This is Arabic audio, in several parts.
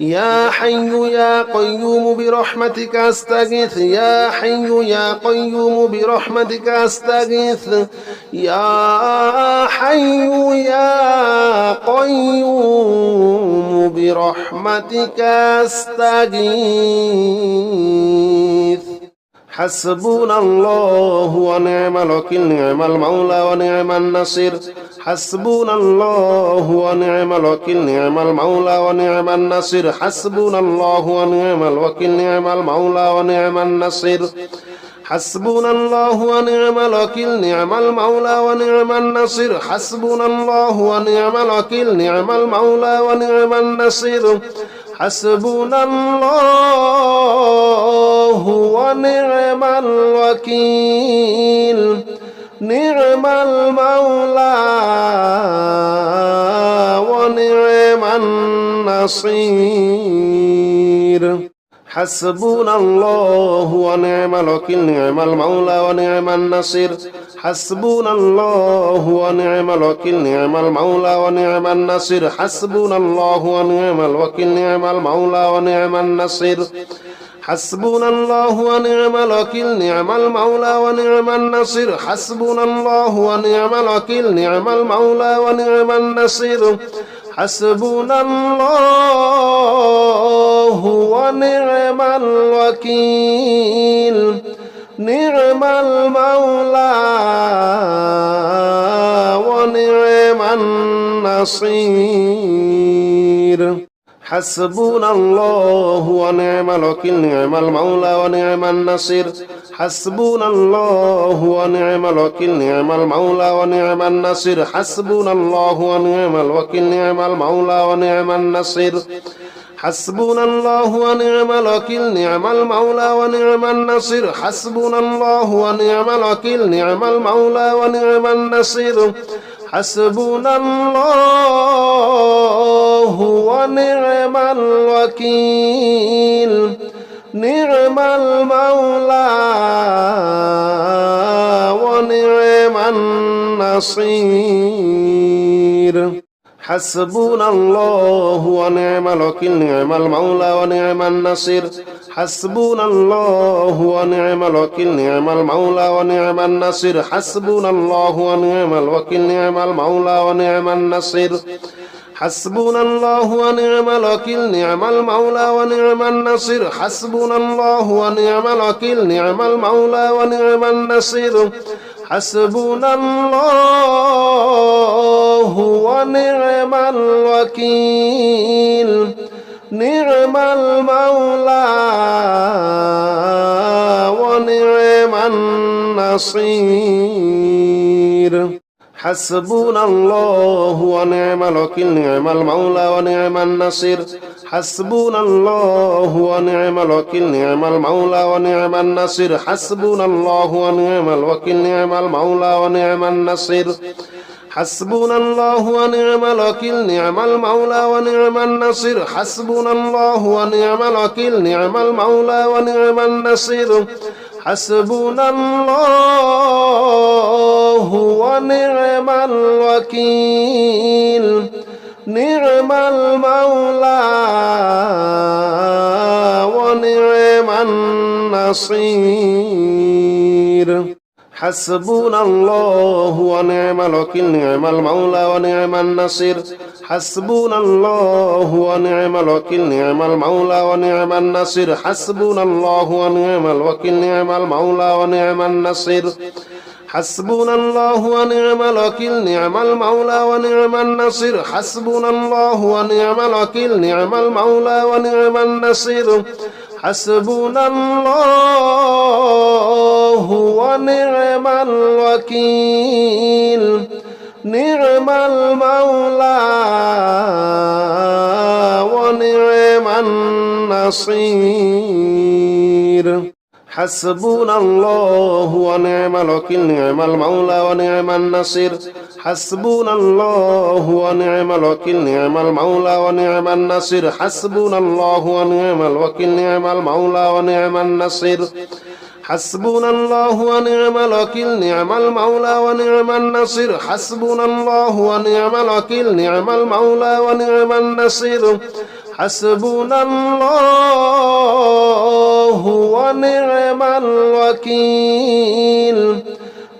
يا حي يا قيوم برحمتك أستغيث يا حي يا قيوم برحمتك أستغيث يا حي يا قيوم برحمتك أستغيث حسبنا الله ونعم الوكيل نعم المولى ونعم النصير حسبنا الله ونعم الوكيل نعم المولى ونعم النصير حسبنا الله ونعم الوكيل نعم المولى ونعم النصير حسبنا الله ونعم الوكيل نعم المولى ونعم النصير حسبنا الله ونعم الوكيل نعم المولى ونعم النصير حسبنا الله ونعم الوكيل نعم المولى ونعم النصير حسبنا الله ونعم الوكيل نعم المولى ونعم النصير حسبنا الله ونعم الوكيل نعم المولى ونعم النصير حسبنا الله ونعم الوكيل نعم المولى ونعم النصير حسبنا الله ونعم الوكيل نعم المولى ونعم النصير حسبنا الله ونعم الوكيل نعم المولى ونعم النصير حسبنا الله ونعم الوكيل نعم المولى ونعم النصير حسبنا الله ونعم الوكيل نعم المولى ونعم النصير حسبنا الله ونعم الوكيل نعم المولى ونعم النصير حسبنا الله ونعم الوكيل نعم المولى ونعم النصير حسبنا الله ونعم الوكيل نعم المولى ونعم النصير حسبنا الله ونعم الوكيل نعم المولى ونعم النصير حسبنا الله ونعم الوكيل نعم المولى ونعم النصير حسبنا الله ونعم الوكيل نعم المولى ونعم النصير حسبنا الله ونعم الوكيل نعم المولى ونعم النصير حسبنا الله ونعم الوكيل نعم المولى ونعم النصير حسبنا الله ونعم الوكيل نعم المولى ونعم النصير حسبنا الله ونعم الوكيل نعم المولى ونعم النصير حسبنا الله ونعم الوكيل نعم المولى ونعم النصير حسبنا الله ونعم الوكيل نعم المولى ونعم النصير حسبنا الله ونعم الوكيل نعم المولى ونعم النصير حسبنا الله ونعم الوكيل نعم المولى ونعم النصير حسبنا الله ونعم الوكيل نعم المولى ونعم النصير حسبنا الله ونعم الوكيل نعم المولى ونعم النصير حسبنا الله ونعم الوكيل نعم المولى ونعم النصير حسبنا الله ونعم الوكيل نعم المولى ونعم النصير حسبنا الله ونعم الوكيل نعم المولى ونعم النصير حسبنا الله ونعم الوكيل نعم المولى ونعم النصير حسبنا الله ونعم الوكيل نعم المولى ونعم النصير حسبنا الله ونعم الوكيل نعم المولى ونعم النصير حسبنا الله ونعم الوكيل نعم المولى ونعم النصير حسبنا الله ونعم الوكيل نعم المولى ونعم النصير حسبنا الله ونعم الوكيل نعم المولى ونعم النصير حسبنا الله ونعم الوكيل نعم المولى ونعم النصير حسبنا الله ونعم الوكيل نعم المولى ونعم النصير حسبنا الله ونعم الوكيل نعم المولى ونعم النصير حسبنا الله ونعم الوكيل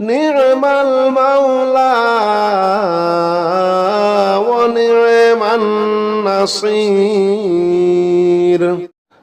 نعم المولى ونعم النصير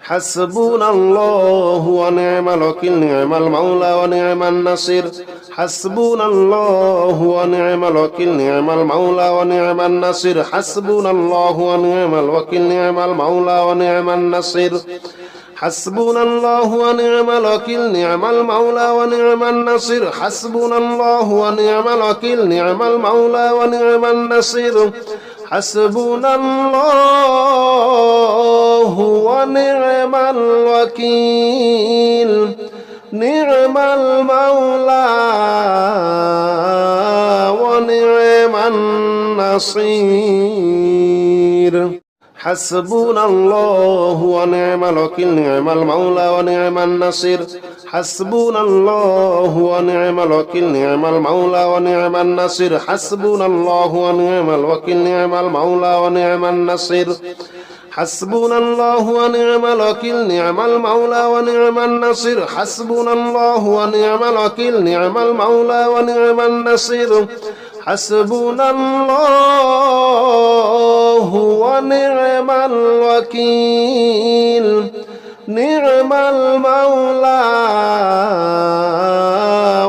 حسبنا الله ونعم الوكيل نعم المولى ونعم النصير حسبنا الله ونعم الوكيل نعم المولى ونعم النصير حسبنا الله ونعم الوكيل نعم المولى ونعم النصير حسبنا الله ونعم الوكيل نعم المولى ونعم النصير حسبنا الله ونعم الوكيل نعم المولى ونعم النصير حسبنا الله ونعم الوكيل نعم المولى ونعم النصير حسبنا الله ونعم الوكيل نعم المولى ونعم النصير حسبنا الله ونعم الوكيل نعم المولى ونعم النصير حسبنا الله ونعم الوكيل نعم المولى ونعم النصير حسبنا الله ونعم الوكيل نعم المولى ونعم النصير حسبنا الله ونعم الوكيل نعم المولى ونعم النصير حسبنا الله ونعم الوكيل نعم المولى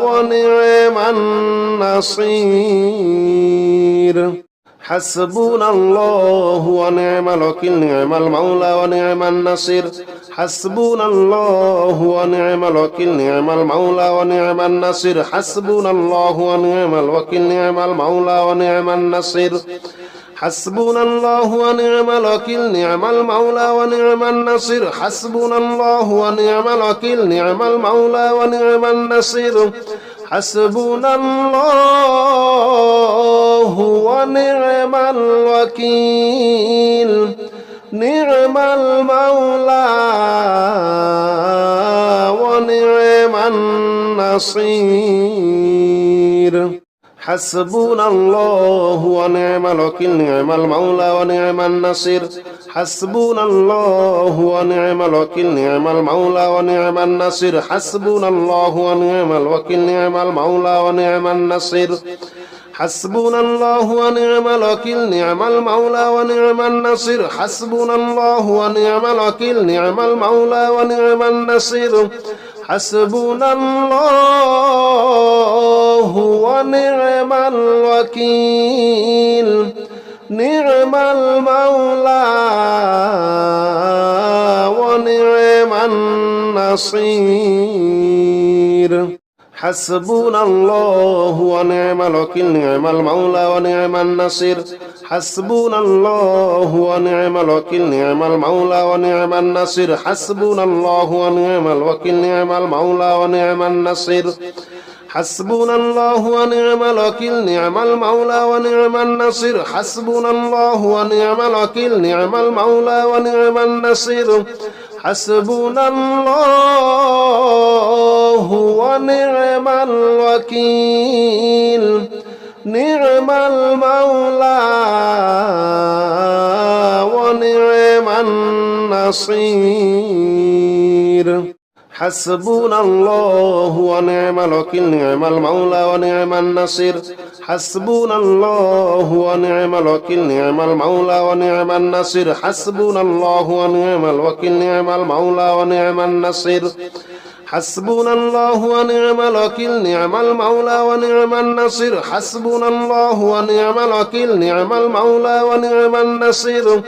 ونعم النصير حسبنا الله ونعم الوكيل نعم المولى ونعم النصير حسبنا الله ونعم الوكيل نعم المولى ونعم النصير حسبنا الله ونعم الوكيل نعم المولى ونعم النصير حسبنا الله ونعم الوكيل نعم المولى ونعم النصير حسبنا الله ونعم الوكيل نعم المولى ونعم النصير حسبنا الله ونعم الوكيل نعم المولى ونعم النصير حسبنا الله ونعم الوكيل نعم المولى ونعم النصير حسبنا الله ونعم الوكيل نعم المولى ونعم النصير حسبنا الله ونعم الوكيل نعم المولى ونعم النصير حسبنا الله ونعم الوكيل نعم المولى ونعم النصير حسبنا الله ونعم الوكيل نعم المولى ونعم النصير حسبنا الله ونعم الوكيل نعم المولى ونعم النصير حسبنا الله ونعم الوكيل نعم المولى ونعم النصير حسبنا الله ونعم الوكيل نعم المولى ونعم النصير حسبنا الله ونعم الوكيل نعم المولى ونعم النصير حسبنا الله ونعم الوكيل نعم المولى ونعم النصير حسبنا الله ونعم الوكيل نعم المولى ونعم النصير حسبنا الله ونعم الوكيل نعم المولى ونعم النصير حسبنا الله ونعم الوكيل نعم المولى ونعم النصير حسبنا الله ونعم الوكيل نعم المولى ونعم النصير حسبنا الله ونعم الوكيل نعم المولى ونعم النصير حسبنا الله ونعم الوكيل نعم المولى ونعم النصير حسبنا الله ونعم الوكيل نعم المولى ونعم النصير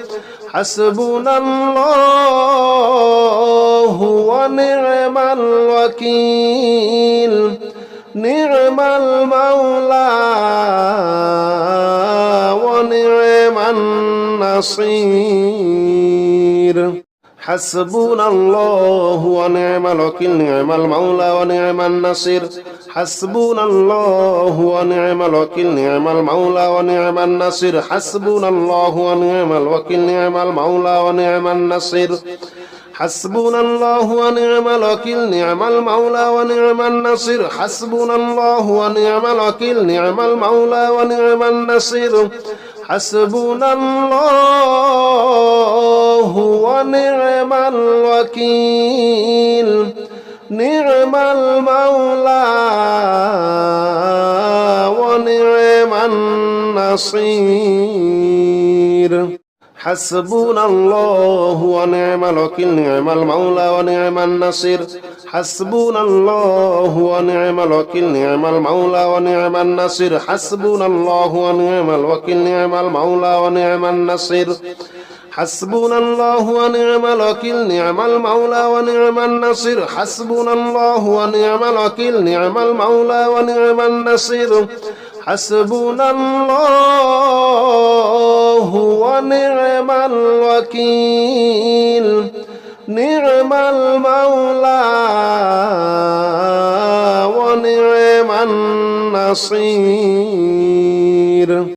حسبنا الله ونعم الوكيل نعم المولى ونعم النصير حسبنا الله ونعم الوكيل نعم المولى ونعم النصير حسبنا الله ونعم الوكيل نعم المولى ونعم النصير حسبنا الله ونعم الوكيل نعم المولى ونعم النصير حسبنا الله ونعم الوكيل نعم المولى ونعم النصير حسبنا الله ونعم الوكيل نعم المولى ونعم النصير حسبنا الله ونعم الوكيل نعم المولى ونعم النصير حسبنا الله ونعم الوكيل نعم المولى ونعم النصير حسبنا الله ونعم الوكيل نعم المولى ونعم النصير حسبنا الله ونعم الوكيل نعم المولى ونعم النصير حسبنا الله ونعم الوكيل نعم المولى ونعم النصير حسبنا الله ونعم الوكيل نعم المولى ونعم النصير حسبنا الله ونعم الوكيل نعم المولى ونعم النصير